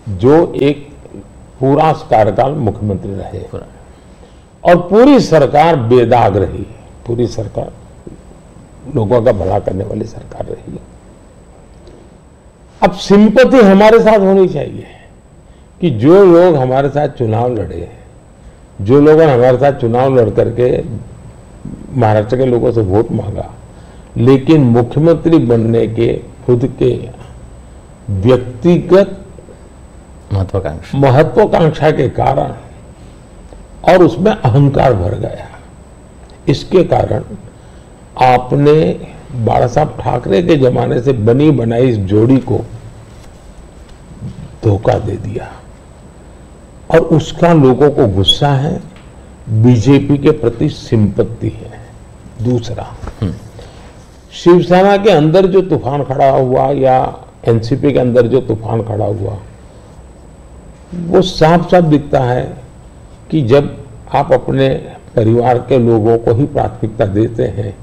जो एक पूरा कार्यकाल मुख्यमंत्री रहे और पूरी सरकार बेदाग रही, पूरी सरकार लोगों का भला करने वाली सरकार रही। अब सिंपैथी हमारे साथ होनी चाहिए कि जो लोग हमारे साथ चुनाव लड़े, जो लोगों ने हमारे साथ चुनाव लड़ करके महाराष्ट्र के लोगों से वोट मांगा, लेकिन मुख्यमंत्री बनने के खुद के व्यक्तिगत महत्वाकांक्षा के कारण और उसमें अहंकार भर गया, इसके कारण आपने बाला साहब ठाकरे के जमाने से बनी बनाई इस जोड़ी को धोखा दे दिया और उसका लोगों को गुस्सा है, बीजेपी के प्रति सिंपत्ति है। दूसरा, शिवसेना के अंदर जो तूफान खड़ा हुआ या एनसीपी के अंदर जो तूफान खड़ा हुआ, वो साफ साफ दिखता है कि जब आप अपने परिवार के लोगों को ही प्राथमिकता देते हैं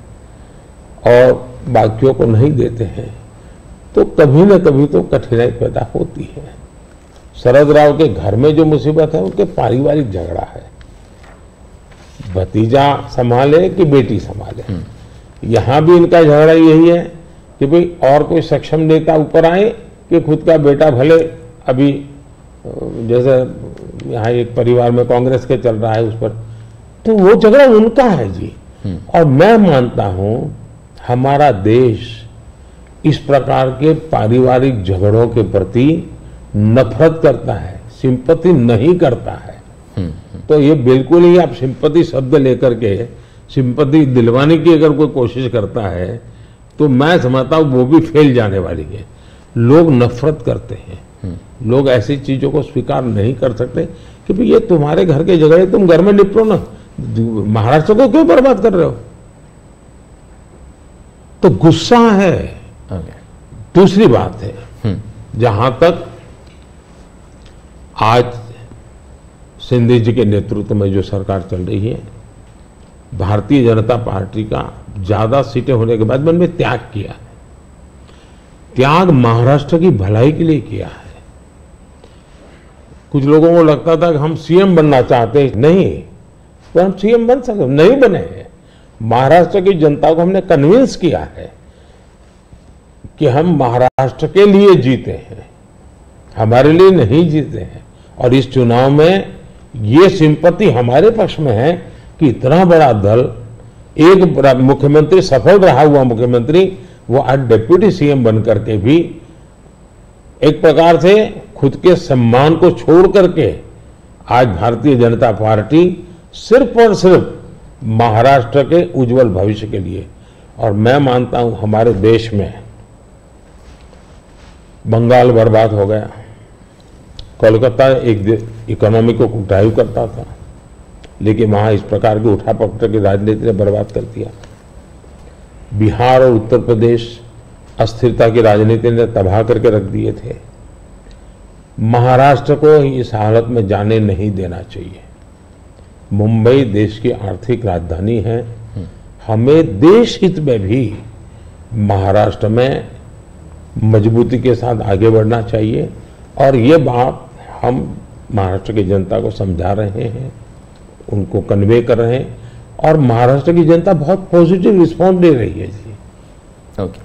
और बाकियों को नहीं देते हैं, तो कभी न कभी तो कठिनाई पैदा होती है। शरद राव के घर में जो मुसीबत है उनके पारिवारिक झगड़ा है, भतीजा संभाले कि बेटी संभाले। यहां भी इनका झगड़ा यही है कि भाई और कोई सक्षम नेता ऊपर आए कि खुद का बेटा भले, अभी जैसे यहाँ एक परिवार में कांग्रेस के चल रहा है उस पर, तो वो झगड़ा उनका है जी। और मैं मानता हूं हमारा देश इस प्रकार के पारिवारिक झगड़ों के प्रति नफरत करता है, सिंपैथी नहीं करता है। तो ये बिल्कुल ही आप सिंपैथी शब्द लेकर के सिंपैथी दिलवाने की अगर कोई कोशिश करता है तो मैं समझता हूं वो भी फेल जाने वाली है। लोग नफरत करते हैं, लोग ऐसी चीजों को स्वीकार नहीं कर सकते कि भाई ये तुम्हारे घर के झगड़े, तुम घर में निपटो ना, महाराष्ट्र को क्यों बर्बाद कर रहे हो। तो गुस्सा है। दूसरी बात है, जहां तक आज शिंदे जी के नेतृत्व में जो सरकार चल रही है, भारतीय जनता पार्टी का ज्यादा सीटें होने के बाद मैंने त्याग किया है। त्याग महाराष्ट्र की भलाई के लिए किया है। कुछ लोगों को लगता था कि हम सीएम बनना चाहते हैं, नहीं, तो हम सीएम बन सकते, नहीं बने हैं। महाराष्ट्र की जनता को हमने कन्विंस किया है कि हम महाराष्ट्र के लिए जीते हैं, हमारे लिए नहीं जीते हैं। और इस चुनाव में ये सिंपैथी हमारे पक्ष में है कि इतना बड़ा दल, एक मुख्यमंत्री, सफल रहा हुआ मुख्यमंत्री, वो आज डिप्टी सीएम बनकर के भी एक प्रकार से खुद के सम्मान को छोड़ करके आज भारतीय जनता पार्टी सिर्फ और सिर्फ महाराष्ट्र के उज्जवल भविष्य के लिए। और मैं मानता हूं हमारे देश में बंगाल बर्बाद हो गया, कोलकाता एक इकोनॉमी को ड्राइव करता था, लेकिन वहां इस प्रकार की उठापटक की राजनीति ने बर्बाद कर दिया। बिहार और उत्तर प्रदेश अस्थिरता की राजनीति ने तबाह करके रख दिए थे। महाराष्ट्र को इस हालत में जाने नहीं देना चाहिए। मुंबई देश की आर्थिक राजधानी है, हमें देश हित में भी महाराष्ट्र में मजबूती के साथ आगे बढ़ना चाहिए। और ये बात हम महाराष्ट्र की जनता को समझा रहे हैं, उनको कन्वे कर रहे हैं, और महाराष्ट्र की जनता बहुत पॉजिटिव रिस्पॉन्स दे रही है जी। ओके,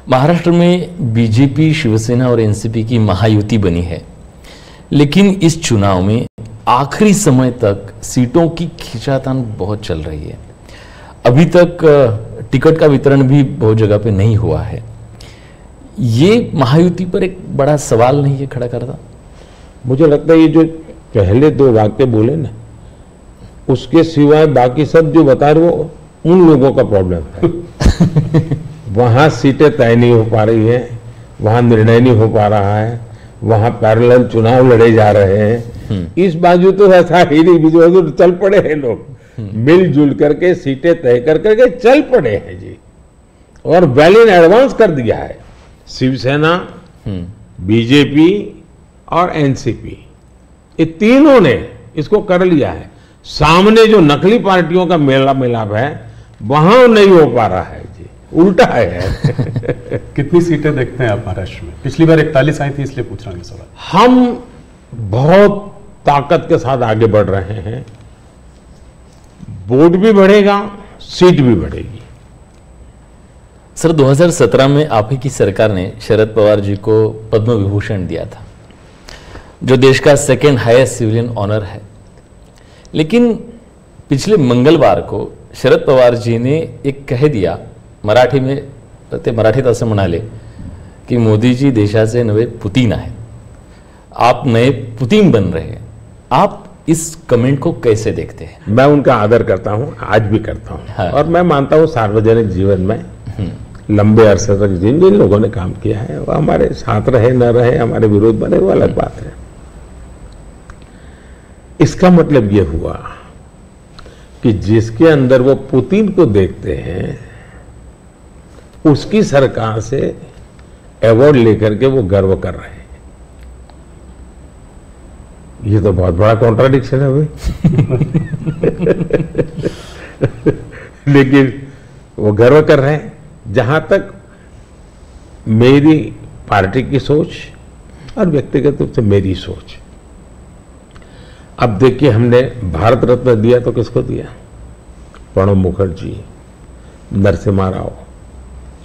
महाराष्ट्र में बीजेपी, शिवसेना और एनसीपी की महायुति बनी है, लेकिन इस चुनाव में आखिरी समय तक सीटों की खींचातान बहुत चल रही है। अभी तक टिकट का वितरण भी बहुत जगह पे नहीं हुआ है। ये महायुति पर एक बड़ा सवाल नहीं है खड़ा करता? मुझे लगता है ये जो पहले दो वाक्य बोले ना, उसके सिवाय बाकी सब जो बता रहे वो उन लोगों का प्रॉब्लम है। वहां सीटें तय नहीं हो पा रही है, वहां निर्णय नहीं हो पा रहा है, वहां पैरेलल चुनाव लड़े जा रहे हैं। इस बाजू तो ऐसा ही नहीं, तो चल पड़े हैं लोग, मिलजुल करके सीटें तय कर करके चल पड़े हैं जी, और वेल इन एडवांस कर दिया है। शिवसेना, बीजेपी और एनसीपी, ये तीनों ने इसको कर लिया है। सामने जो नकली पार्टियों का मेला मिलाप है वहां नहीं हो पा रहा है जी, उल्टा है। कितनी सीटें देखते हैं आप महाराष्ट्र में? पिछली बार 41 आई थी, इसलिए पूछ रहा हूँ ये सवाल। हम बहुत ताकत के साथ आगे बढ़ रहे हैं, वोट भी बढ़ेगा, सीट भी बढ़ेगी। सर 2017 में आप ही की सरकार ने शरद पवार जी को पद्म विभूषण दिया था, जो देश का सेकेंड हाईएस्ट सिविलियन ऑनर है। लेकिन पिछले मंगलवार को शरद पवार जी ने एक कह दिया मराठी में, ते मराठीत असं म्हणाले की मोदी जी देशाचे नवे पुतीन आहेत, आप नए पुतीन बन रहे हैं। आप इस कमेंट को कैसे देखते हैं? मैं उनका आदर करता हूं, आज भी करता हूं। हाँ। और मैं मानता हूं सार्वजनिक जीवन में लंबे अरसे तक जिन जिन लोगों ने काम किया है वो हमारे साथ रहे न रहे, हमारे विरोध बने, वो अलग बात है। इसका मतलब ये हुआ कि जिसके अंदर वो पुतिन को देखते हैं उसकी सरकार से अवार्ड लेकर के वो गर्व कर रहे हैं। ये तो बहुत बड़ा कॉन्ट्राडिक्शन है भाई। लेकिन वो गर्व कर रहे हैं। जहां तक मेरी पार्टी की सोच और व्यक्तिगत रूप से मेरी सोच, अब देखिए हमने भारत रत्न दिया तो किसको दिया? प्रणब मुखर्जी, नरसिम्हा राव,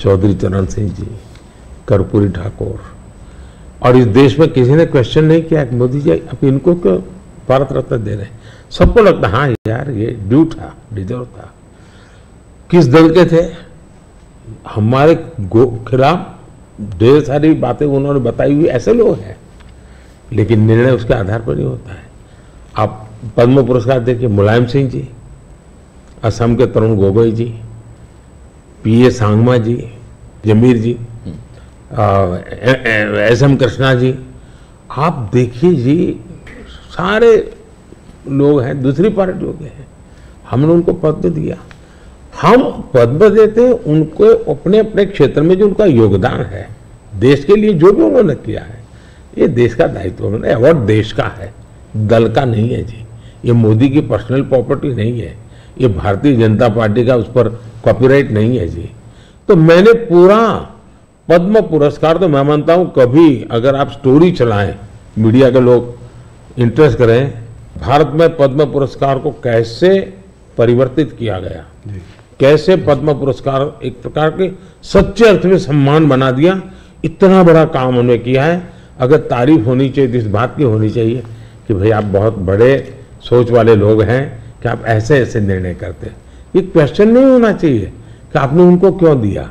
चौधरी चरण सिंह जी, कर्पूरी ठाकुर। और इस देश में किसी ने क्वेश्चन नहीं किया कि मोदी जी अब इनको क्यों भारत रत्न दे रहे हैं। सबको लगता हाँ यार ये ड्यू था, डिजर्व था। किस दल के थे? हमारे खिलाफ ढेर सारी बातें उन्होंने बताई हुई ऐसे लोग हैं, लेकिन निर्णय उसके आधार पर नहीं होता है। आप पद्म पुरस्कार देखिए, मुलायम सिंह जी, असम के तरुण गोगोई जी, पीए सांगमा जी, जमीर जी, एसएम कृष्णा जी, आप देखिए जी, सारे लोग हैं दूसरी पार्टियों के हैं। हमने उनको पद्म दिया। हम पद्म देते हैं उनको अपने अपने क्षेत्र में जो उनका योगदान है, देश के लिए जो भी उन्होंने किया है, ये देश का दायित्व है। अवार्ड देश का है, दल का नहीं है जी। ये मोदी की पर्सनल प्रॉपर्टी नहीं है, ये भारतीय जनता पार्टी का उस पर कॉपीराइट नहीं है जी। तो मैंने पूरा पद्म पुरस्कार, तो मैं मानता हूं कभी अगर आप स्टोरी चलाएं, मीडिया के लोग इंटरेस्ट करें, भारत में पद्म पुरस्कार को कैसे परिवर्तित किया गया, कैसे पद्म पुरस्कार एक प्रकार के सच्चे अर्थ में सम्मान बना दिया, इतना बड़ा काम उन्होंने किया है। अगर तारीफ होनी चाहिए तो इस बात की होनी चाहिए कि भाई आप बहुत बड़े सोच वाले लोग हैं कि आप ऐसे ऐसे निर्णय करते हैं। ये क्वेश्चन नहीं होना चाहिए कि आपने उनको क्यों दिया।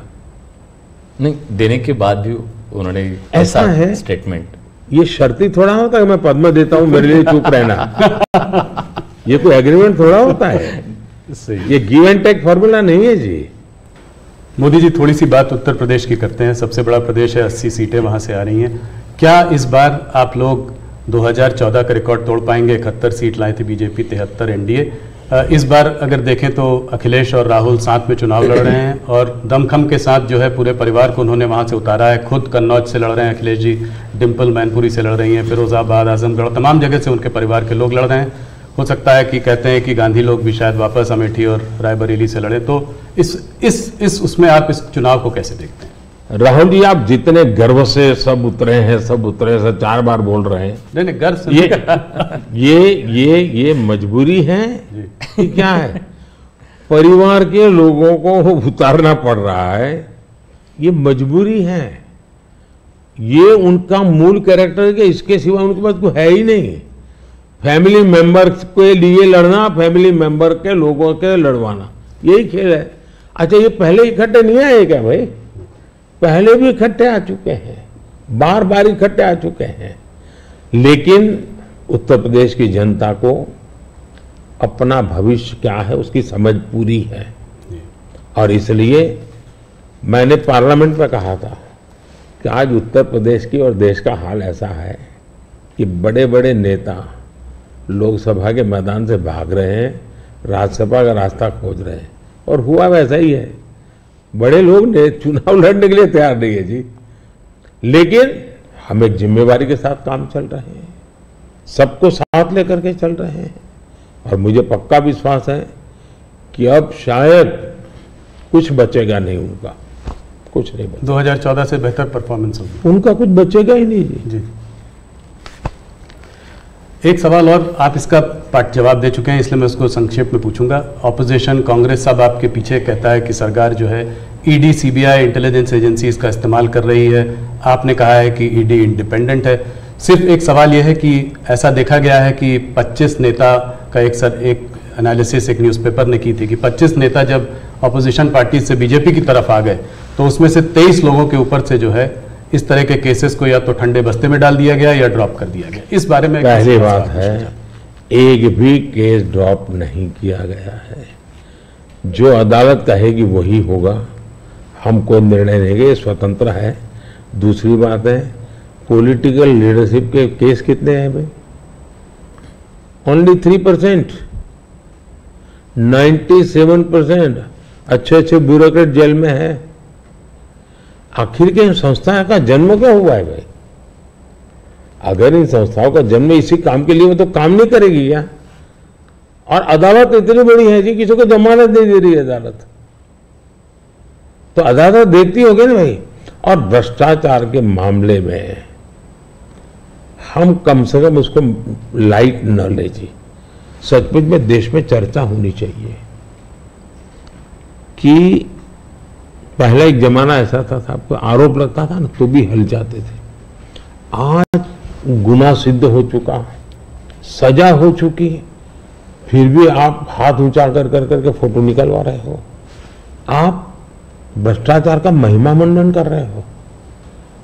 नहीं, देने के बाद भी उन्होंने ऐसा है स्टेटमेंट, ये शर्ती थोड़ा होता है कि मैं पद्म देता हूं मेरे लिए चुप रहना। ये कोई एग्रीमेंट थोड़ा होता है, ये गिव एंड टेक फॉर्मूला नहीं है जी। मोदी जी थोड़ी सी बात उत्तर प्रदेश की करते हैं। सबसे बड़ा प्रदेश है, 80 सीटें वहां से आ रही हैं। क्या इस बार आप लोग 2014 का रिकॉर्ड तोड़ पाएंगे? 71 सीट लाए थे बीजेपी, 73 एनडीए। इस बार अगर देखें तो अखिलेश और राहुल साथ में चुनाव लड़ रहे हैं और दमखम के साथ जो है पूरे परिवार को उन्होंने वहां से उतारा है। खुद कन्नौज से लड़ रहे हैं अखिलेश जी, डिम्पल मैनपुरी से लड़ रही हैं, फिरोजाबाद, आजमगढ़, तमाम जगह से उनके परिवार के लोग लड़ रहे हैं। हो सकता है कि कहते हैं कि गांधी लोग भी शायद वापस अमेठी और रायबरेली से लड़े। तो इस उसमें आप इस चुनाव को कैसे देखते हैं? राहुल जी, आप जितने गर्व से सब उतरे हैं, सब उतरे से 4 बार बोल रहे हैं। नहीं गर्व से ये मजबूरी है कि क्या है? परिवार के लोगों को उतारना पड़ रहा है, ये मजबूरी है। ये उनका मूल कैरेक्टर के इसके सिवा उनके पास कोई है ही नहीं। फैमिली मेंबर्स के लिए लड़ना, फैमिली मेंबर के लोगों के लड़वाना, यही खेल है। अच्छा, ये पहले इकट्ठे नहीं आए क्या भाई? पहले भी इकट्ठे आ चुके हैं, बार बार इकट्ठे आ चुके हैं। लेकिन उत्तर प्रदेश की जनता को अपना भविष्य क्या है उसकी समझ पूरी है। और इसलिए मैंने पार्लियामेंट में कहा था कि आज उत्तर प्रदेश की और देश का हाल ऐसा है कि बड़े बड़े नेता लोकसभा के मैदान से भाग रहे हैं, राज्यसभा का रास्ता खोज रहे हैं। और हुआ वैसा ही है। बड़े लोग ने चुनाव लड़ने के लिए तैयार नहीं है जी। लेकिन हम एक जिम्मेवारी के साथ काम चल रहे हैं, सबको साथ लेकर के चल रहे हैं। और मुझे पक्का विश्वास है कि अब शायद कुछ बचेगा नहीं उनका। कुछ नहीं बचा। 2014 से बेहतर परफॉर्मेंस होगी, उनका कुछ बचेगा ही नहीं जी। जी। एक सवाल और, आप इसका पार्ट जवाब दे चुके हैं इसलिए मैं उसको संक्षेप में पूछूंगा। ऑपोजिशन कांग्रेस सब आपके पीछे कहता है कि सरकार जो है ईडी, सीबीआई, इंटेलिजेंस एजेंसी इसका इस्तेमाल कर रही है। आपने कहा है कि ईडी इंडिपेंडेंट है। सिर्फ एक सवाल यह है कि ऐसा देखा गया है कि 25 नेता का एक एनालिसिस एक न्यूज़पेपर ने की थी कि 25 नेता जब ऑपोजिशन पार्टी से बीजेपी की तरफ आ गए तो उसमें से 23 लोगों के ऊपर से जो है इस तरह के केसेस को या तो ठंडे बस्ते में डाल दिया गया या ड्रॉप कर दिया गया। इस बारे में पहली बात है, एक भी केस ड्रॉप नहीं किया गया है। जो अदालत कहेगी वही होगा, हम कोई निर्णय लेंगे, स्वतंत्र है। दूसरी बात है, पॉलिटिकल लीडरशिप के केस कितने हैं भाई? ओनली 3%। 97% अच्छे अच्छे ब्यूरोक्रेट जेल में है। आखिर के इन संस्थाओं का जन्म क्या हुआ है भाई? अगर इन संस्थाओं का जन्म इसी काम के लिए हो तो काम नहीं करेगी क्या? और अदालत इतनी बड़ी है जी, किसी को जमानत नहीं दे रही है अदालत, तो अदालत देखती होगी ना भाई। और भ्रष्टाचार के मामले में हम कम से कम उसको लाइट न ले जी। सचमुच में देश में चर्चा होनी चाहिए कि पहला एक जमाना ऐसा था, आपको आरोप लगता था ना तो भी हल जाते थे। आज गुनाह सिद्ध हो चुका, सजा हो चुकी, फिर भी आप हाथ ऊंचा कर करके फोटो निकलवा रहे हो। आप भ्रष्टाचार का महिमा मंडन कर रहे हो।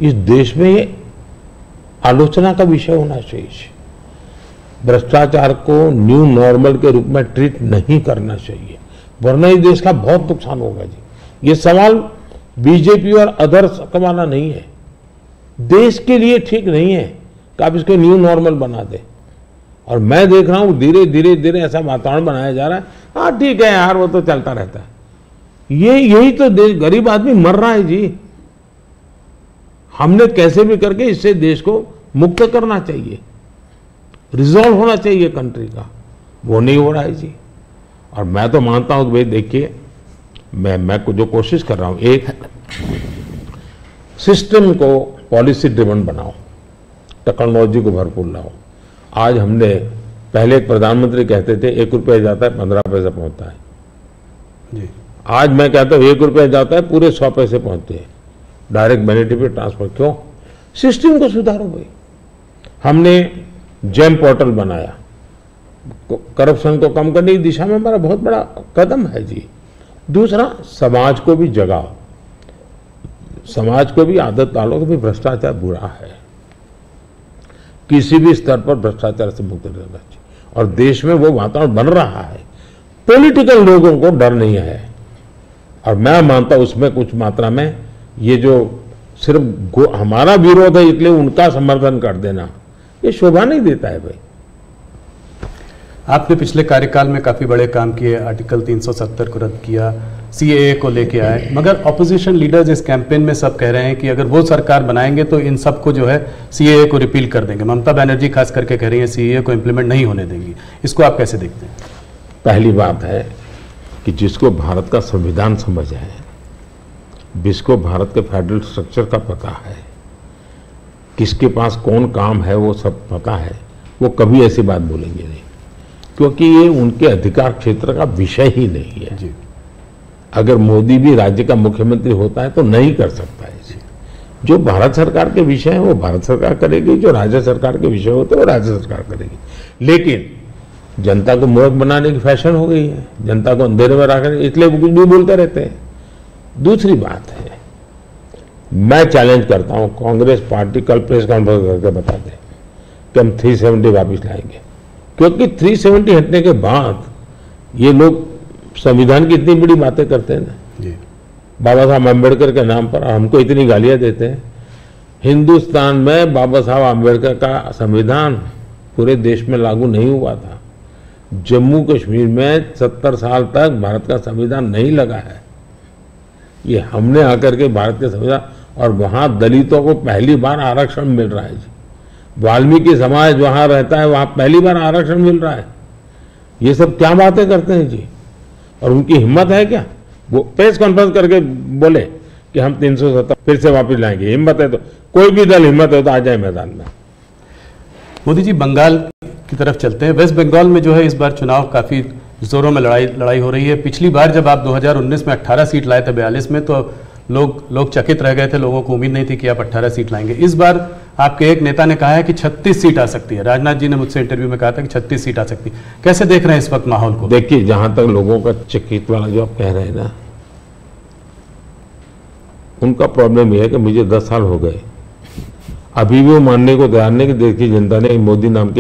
इस देश में ये आलोचना का विषय होना चाहिए। भ्रष्टाचार को न्यू नॉर्मल के रूप में ट्रीट नहीं करना चाहिए, वरना इस देश का बहुत नुकसान होगा जी। ये सवाल बीजेपी और अदर्स का वाला नहीं है, देश के लिए ठीक नहीं है कि आप इसको न्यू नॉर्मल बना दे। और मैं देख रहा हूं धीरे धीरे धीरे ऐसा वातावरण बनाया जा रहा है, हाँ ठीक है यार वो तो चलता रहता है। यही तो देश, गरीब आदमी मर रहा है जी। हमने कैसे भी करके इससे देश को मुक्त करना चाहिए, रिजॉल्व होना चाहिए कंट्री का, वो नहीं हो रहा है जी। और मैं तो मानता हूं कि भाई देखिए, मैं जो कोशिश कर रहा हूं, एक सिस्टम को पॉलिसी ड्रिवन बनाओ, टेक्नोलॉजी को भरपूर लाओ। आज हमने, पहले एक प्रधानमंत्री कहते थे 1 रुपया जाता है 15 पैसे पहुंचता है जी। आज मैं कहता हूं 1 रुपया जाता है पूरे 100 पैसे पहुंचते हैं, डायरेक्ट बेनिफिट ट्रांसफर। क्यों? सिस्टम को सुधारो भाई। हमने जेम पोर्टल बनाया, करप्शन को कम करने की दिशा में हमारा बहुत बड़ा कदम है जी। दूसरा, समाज को भी जगाओ, समाज को भी आदत डालो कि भाई भ्रष्टाचार बुरा है, किसी भी स्तर पर भ्रष्टाचार से मुक्त रहना चाहिए। और देश में वो वातावरण बन रहा है, पॉलिटिकल लोगों को डर नहीं है। और मैं मानता हूं उसमें कुछ मात्रा में ये जो सिर्फ हमारा विरोध है इसलिए उनका समर्थन कर देना, ये शोभा नहीं देता है भाई। आपने पिछले कार्यकाल में काफ़ी बड़े काम किए, आर्टिकल 370 को रद्द किया, सीएए को लेके आए, मगर ऑपोजिशन लीडर्स इस कैंपेन में सब कह रहे हैं कि अगर वो सरकार बनाएंगे तो इन सब को जो है सीएए को रिपील कर देंगे। ममता बनर्जी खास करके कह रही है सीएए को इम्प्लीमेंट नहीं होने देंगी। इसको आप कैसे देखते हैं? पहली बात है कि जिसको भारत का संविधान समझ है, जिसको भारत के फेडरल स्ट्रक्चर का पता है, किसके पास कौन काम है वो सब पता है, वो कभी ऐसी बात बोलेंगे नहीं, क्योंकि ये उनके अधिकार क्षेत्र का विषय ही नहीं है जी। अगर मोदी भी राज्य का मुख्यमंत्री होता है तो नहीं कर सकता है जी। जो भारत सरकार के विषय है वो भारत सरकार करेगी, जो राज्य सरकार के विषय होते हैं वो राज्य सरकार करेगी। लेकिन जनता को मूर्ख बनाने की फैशन हो गई है, जनता को अंधेरे में रखने, इसलिए वो कुछ भी बोलते रहते हैं। दूसरी बात है, मैं चैलेंज करता हूं कांग्रेस पार्टी कल प्रेस कॉन्फ्रेंस करके बता दे कि हम 370 वापिस लाएंगे, क्योंकि 370 हटने के बाद ये लोग संविधान की इतनी बड़ी बातें करते हैं ना जी। बाबा साहब अम्बेडकर के नाम पर हमको इतनी गालियां देते हैं। हिंदुस्तान में बाबा साहब अम्बेडकर का संविधान पूरे देश में लागू नहीं हुआ था। जम्मू कश्मीर में 70 साल तक भारत का संविधान नहीं लगा है। ये हमने आकर के भारत के संविधान, और वहां दलितों को पहली बार आरक्षण मिल रहा है जी। वाल्मीकि समाज वहां रहता है, वहां पहली बार आरक्षण मिल रहा है। ये सब क्या बातें करते हैं जी। और उनकी हिम्मत है क्या वो प्रेस कॉन्फ्रेंस करके बोले कि हम 370 फिर से वापस लाएंगे। हिम्मत है तो, कोई भी दल हिम्मत है तो आ जाए मैदान में। मोदी जी, बंगाल की तरफ चलते हैं। वेस्ट बंगाल में जो है इस बार चुनाव काफी जोरों में लड़ाई हो रही है। पिछली बार जब आप 2019 में 18 सीट लाए थे 42 में, तो लोग चकित रह गए थे, लोगों को उम्मीद नहीं थी कि आप 18 सीट लाएंगे। इस बार आपके एक नेता ने कहा है कि 36 सीट आ सकती है। राजनाथ जी ने मुझसे इंटरव्यू में कहा था कि 36 सीट आ सकती है। कैसे देख रहे हैं इस वक्त माहौल को? देखिए, जहां तक लोगों का चकित वाला जो आप कह रहे हैं ना, उनका प्रॉब्लम यह है कि मुझे 10 साल हो गए, अभी भी वो मानने को तैयार नहीं कि देश की जनता ने मोदी नाम के